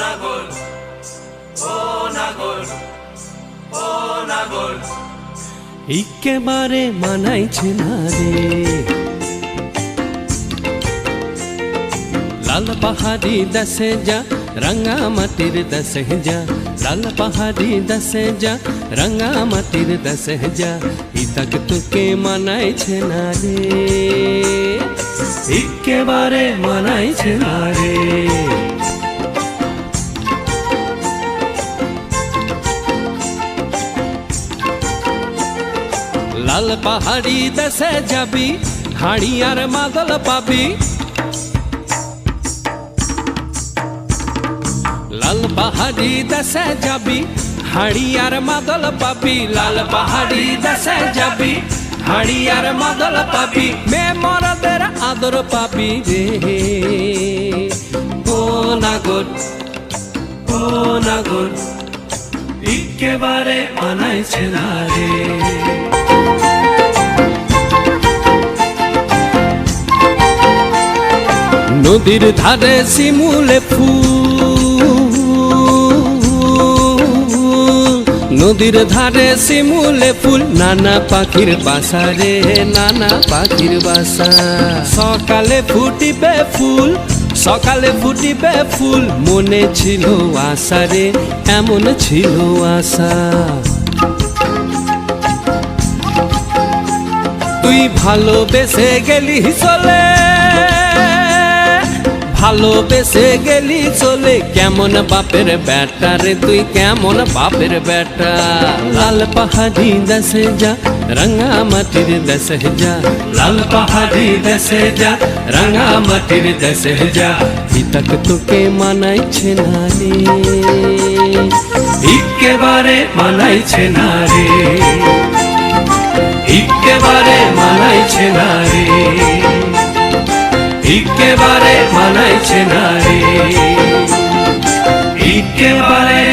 নাগর, ও নাগর, ও নাগর, একেবারে মানাইছে না রে। লাল পাহাড়ি দেশে যা, রাঙা মাটির দেশে যা, লাল পাহাড়ি দেশে যা, রাঙা মাটির দেশে যা, ইতাক তোকে মানাইছে না রে, একেবারে মানাইছে না রে। লাল পাহাড়ি দেশে যাবি, হাড়ি আর মাদল পাবি। লাল পাহাড়ি দেশে যাবি, হাড়ি আর মাদল পাবি। লাল পাহাড়ি দেশে যাবি, হাড়ি আর মাদল পাবি। মে মরদের আদর পাবি রে, ও নাগর, ও নাগর, একেবারে মানাইছে না রে। নদীর ধারে শিমুলে ফুল, নদীর ধারে শিমুলে ফুল, নানা পাখির বাসা রে, নানা পাখির বাসা। সকালে ফুটিবে ফুল, সকালে ফুটিবে ফুল, মনে ছিল আশা রে, এমন ছিল আশা। তুই ভালোবেসে গেলি চলে, ভালোবেসে গেলি চলে, কেমন বাপের বেটা রে তুই, কেমন বাপের বেটা। লাল পাহাড়ি দেশে যা, রাঙা মাটির দেশে যা, লাল পাহাড়ি দেশে যা, রাঙা মাটির দেশে যা, ইতাক তোকে মানাইছে না রে, একেবারে মানাইছে না রে, একেবারে মানাইছে না রে, একেবারে মানাইছে না রে, একেবারে